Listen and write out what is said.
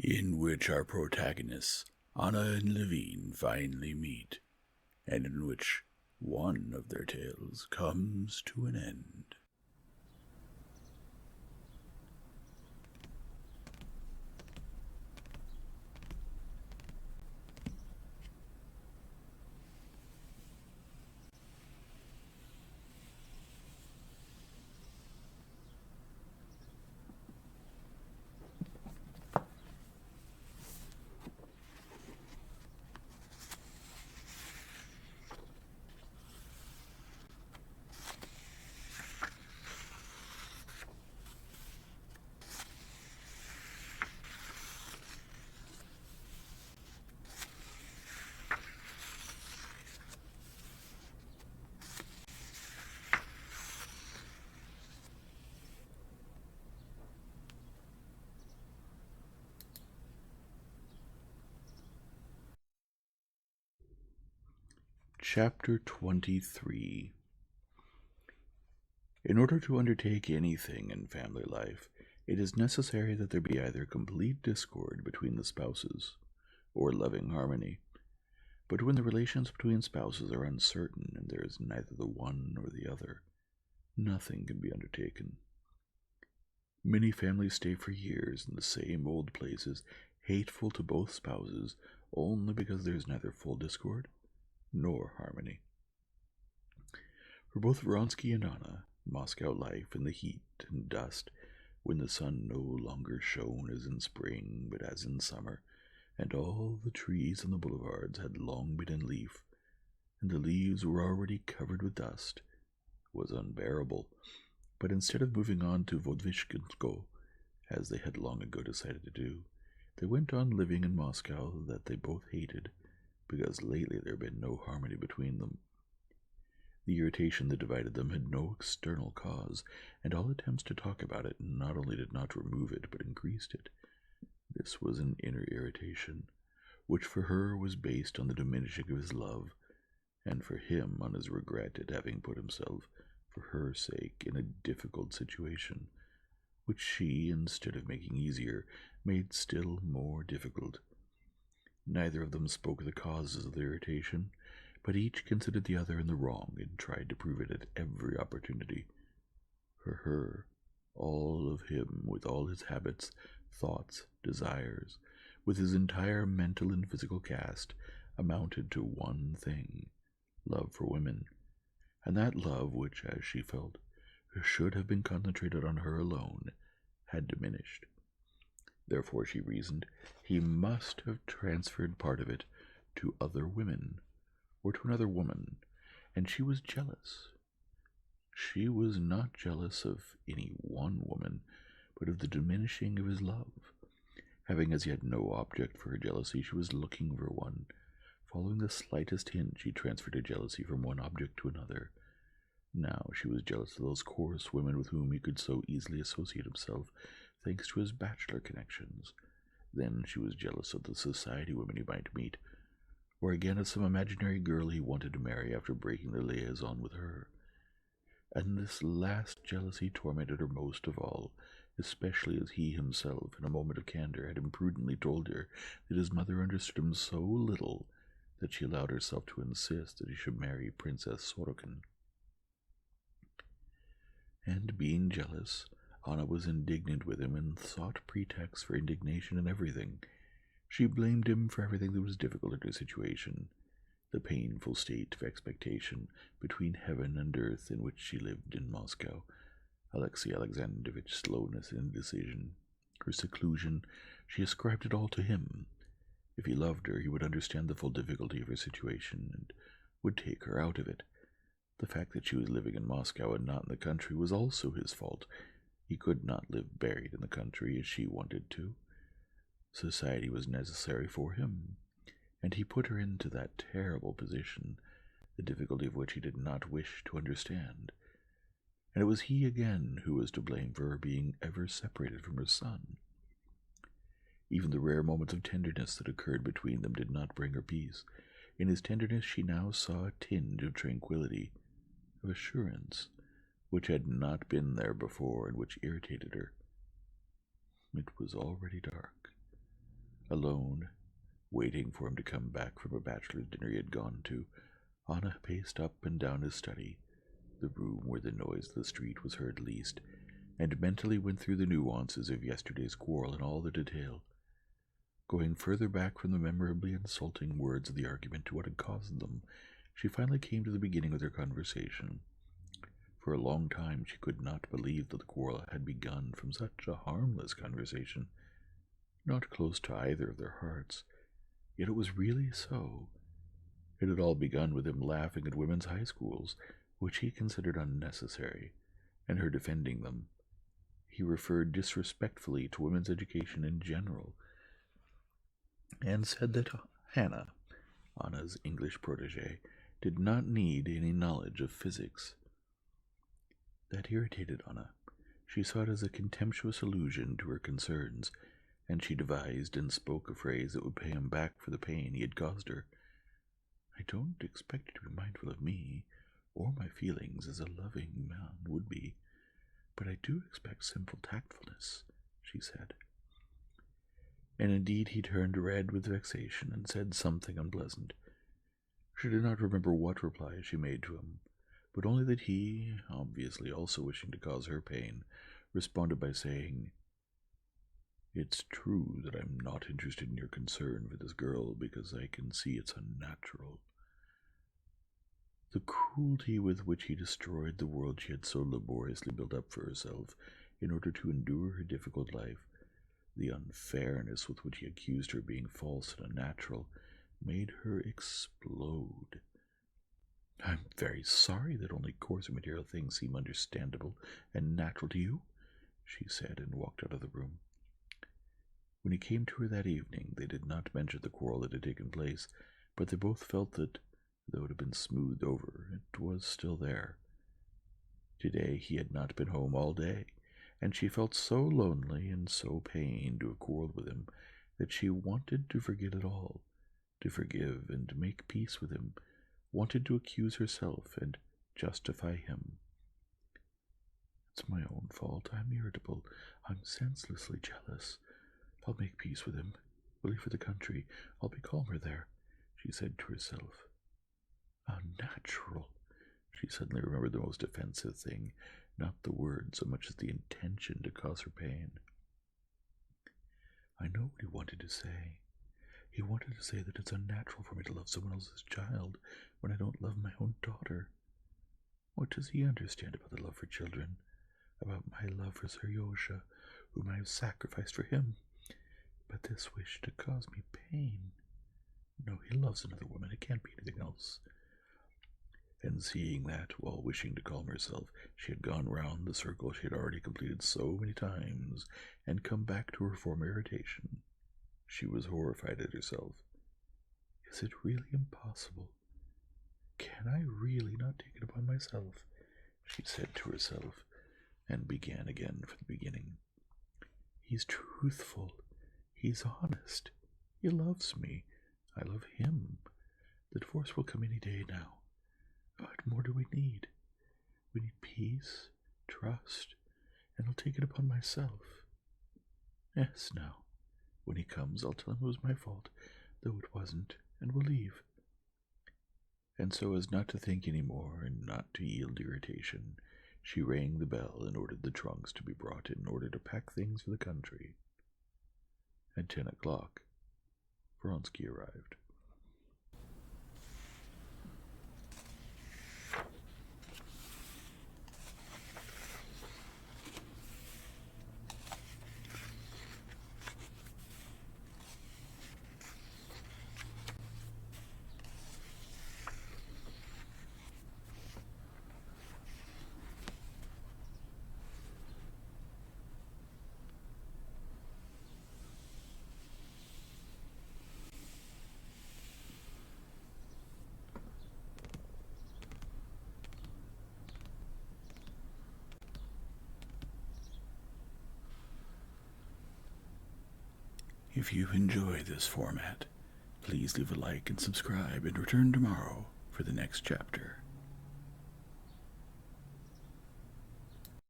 in which our protagonists, Anna and Levine, finally meet, and in which one of their tales comes to an end. Chapter 23. In order to undertake anything in family life, it is necessary that there be either complete discord between the spouses or loving harmony. But when the relations between spouses are uncertain and there is neither the one nor the other, nothing can be undertaken. Many families stay for years in the same old places, hateful to both spouses, only because there is neither full discord nor harmony. For both Vronsky and Anna, Moscow life in the heat and dust, when the sun no longer shone as in spring but as in summer, and all the trees on the boulevards had long been in leaf, and the leaves were already covered with dust, was unbearable. But instead of moving on to Vodvishkinsko, as they had long ago decided to do, they went on living in Moscow that they both hated, because lately there had been no harmony between them. The irritation that divided them had no external cause, and all attempts to talk about it not only did not remove it, but increased it. This was an inner irritation, which for her was based on the diminishing of his love, and for him on his regret at having put himself, for her sake, in a difficult situation, which she, instead of making easier, made still more difficult. Neither of them spoke the causes of the irritation, but each considered the other in the wrong and tried to prove it at every opportunity. For her, all of him, with all his habits, thoughts, desires, with his entire mental and physical cast, amounted to one thing: love for women, and that love which, as she felt, should have been concentrated on her alone, had diminished. Therefore, she reasoned, he must have transferred part of it to other women, or to another woman, and she was jealous. She was not jealous of any one woman, but of the diminishing of his love. Having as yet no object for her jealousy, she was looking for one. Following the slightest hint, she transferred her jealousy from one object to another. Now she was jealous of those coarse women with whom he could so easily associate himself, thanks to his bachelor connections. Then she was jealous of the society women he might meet, or again of some imaginary girl he wanted to marry after breaking the liaison with her. And this last jealousy tormented her most of all, especially as he himself, in a moment of candor, had imprudently told her that his mother understood him so little that she allowed herself to insist that he should marry Princess Sorokin. And being jealous, Anna was indignant with him and sought pretexts for indignation in everything. She blamed him for everything that was difficult in her situation, the painful state of expectation between heaven and earth in which she lived in Moscow, Alexei Alexandrovich's slowness and indecision, her seclusion. She ascribed it all to him. If he loved her, he would understand the full difficulty of her situation and would take her out of it. The fact that she was living in Moscow and not in the country was also his fault. He could not live buried in the country as she wanted to. Society was necessary for him, and he put her into that terrible position, the difficulty of which he did not wish to understand. And it was he again who was to blame for her being ever separated from her son. Even the rare moments of tenderness that occurred between them did not bring her peace. In his tenderness she now saw a tinge of tranquility, of assurance, which had not been there before and which irritated her. It was already dark. Alone, waiting for him to come back from a bachelor's dinner he had gone to, Anna paced up and down his study, the room where the noise of the street was heard least, and mentally went through the nuances of yesterday's quarrel in all the detail. Going further back from the memorably insulting words of the argument to what had caused them, she finally came to the beginning of their conversation. For a long time she could not believe that the quarrel had begun from such a harmless conversation, not close to either of their hearts. Yet it was really so. It had all begun with him laughing at women's high schools, which he considered unnecessary, and her defending them. He referred disrespectfully to women's education in general, and said that Hannah, Anna's English protege, did not need any knowledge of physics. That irritated Anna. She saw it as a contemptuous allusion to her concerns, and she devised and spoke a phrase that would pay him back for the pain he had caused her. "I don't expect you to be mindful of me, or my feelings as a loving man would be, but I do expect simple tactfulness," she said. And indeed he turned red with vexation and said something unpleasant. She did not remember what reply she made to him, but only that he, obviously also wishing to cause her pain, responded by saying, "It's true that I'm not interested in your concern for this girl because I can see it's unnatural." The cruelty with which he destroyed the world she had so laboriously built up for herself in order to endure her difficult life, the unfairness with which he accused her of being false and unnatural, made her explode. "I'm very sorry that only coarse and material things seem understandable and natural to you," she said, and walked out of the room. When he came to her that evening, they did not mention the quarrel that had taken place, but they both felt that, though it had been smoothed over, it was still there. Today he had not been home all day, and she felt so lonely and so pained to have quarreled with him that she wanted to forget it all, to forgive and make peace with him, wanted to accuse herself and justify him. "It's my own fault. I'm irritable. I'm senselessly jealous. I'll make peace with him. We'll leave for the country. I'll be calmer there," she said to herself. Unnatural. She suddenly remembered the most offensive thing, not the word so much as the intention to cause her pain. I know what he wanted to say. He wanted to say that it's unnatural for me to love someone else's child when I don't love my own daughter. What does he understand about the love for children? About my love for Seryosha, whom I have sacrificed for him? But this wish to cause me pain. No, he loves another woman. It can't be anything else. And seeing that, while wishing to calm herself, she had gone round the circle she had already completed so many times, and come back to her former irritation, she was horrified at herself. Is it really impossible? Can I really not take it upon myself? She said to herself, and began again from the beginning. He's truthful. He's honest. He loves me. I love him. The divorce will come any day now. What more do we need? We need peace, trust, and I'll take it upon myself. Yes, now, when he comes, I'll tell him it was my fault, though it wasn't, and we'll leave. And so as not to think any more, and not to yield to irritation, she rang the bell and ordered the trunks to be brought in order to pack things for the country. At 10 o'clock, Vronsky arrived. If you enjoy this format, please leave a like and subscribe and return tomorrow for the next chapter.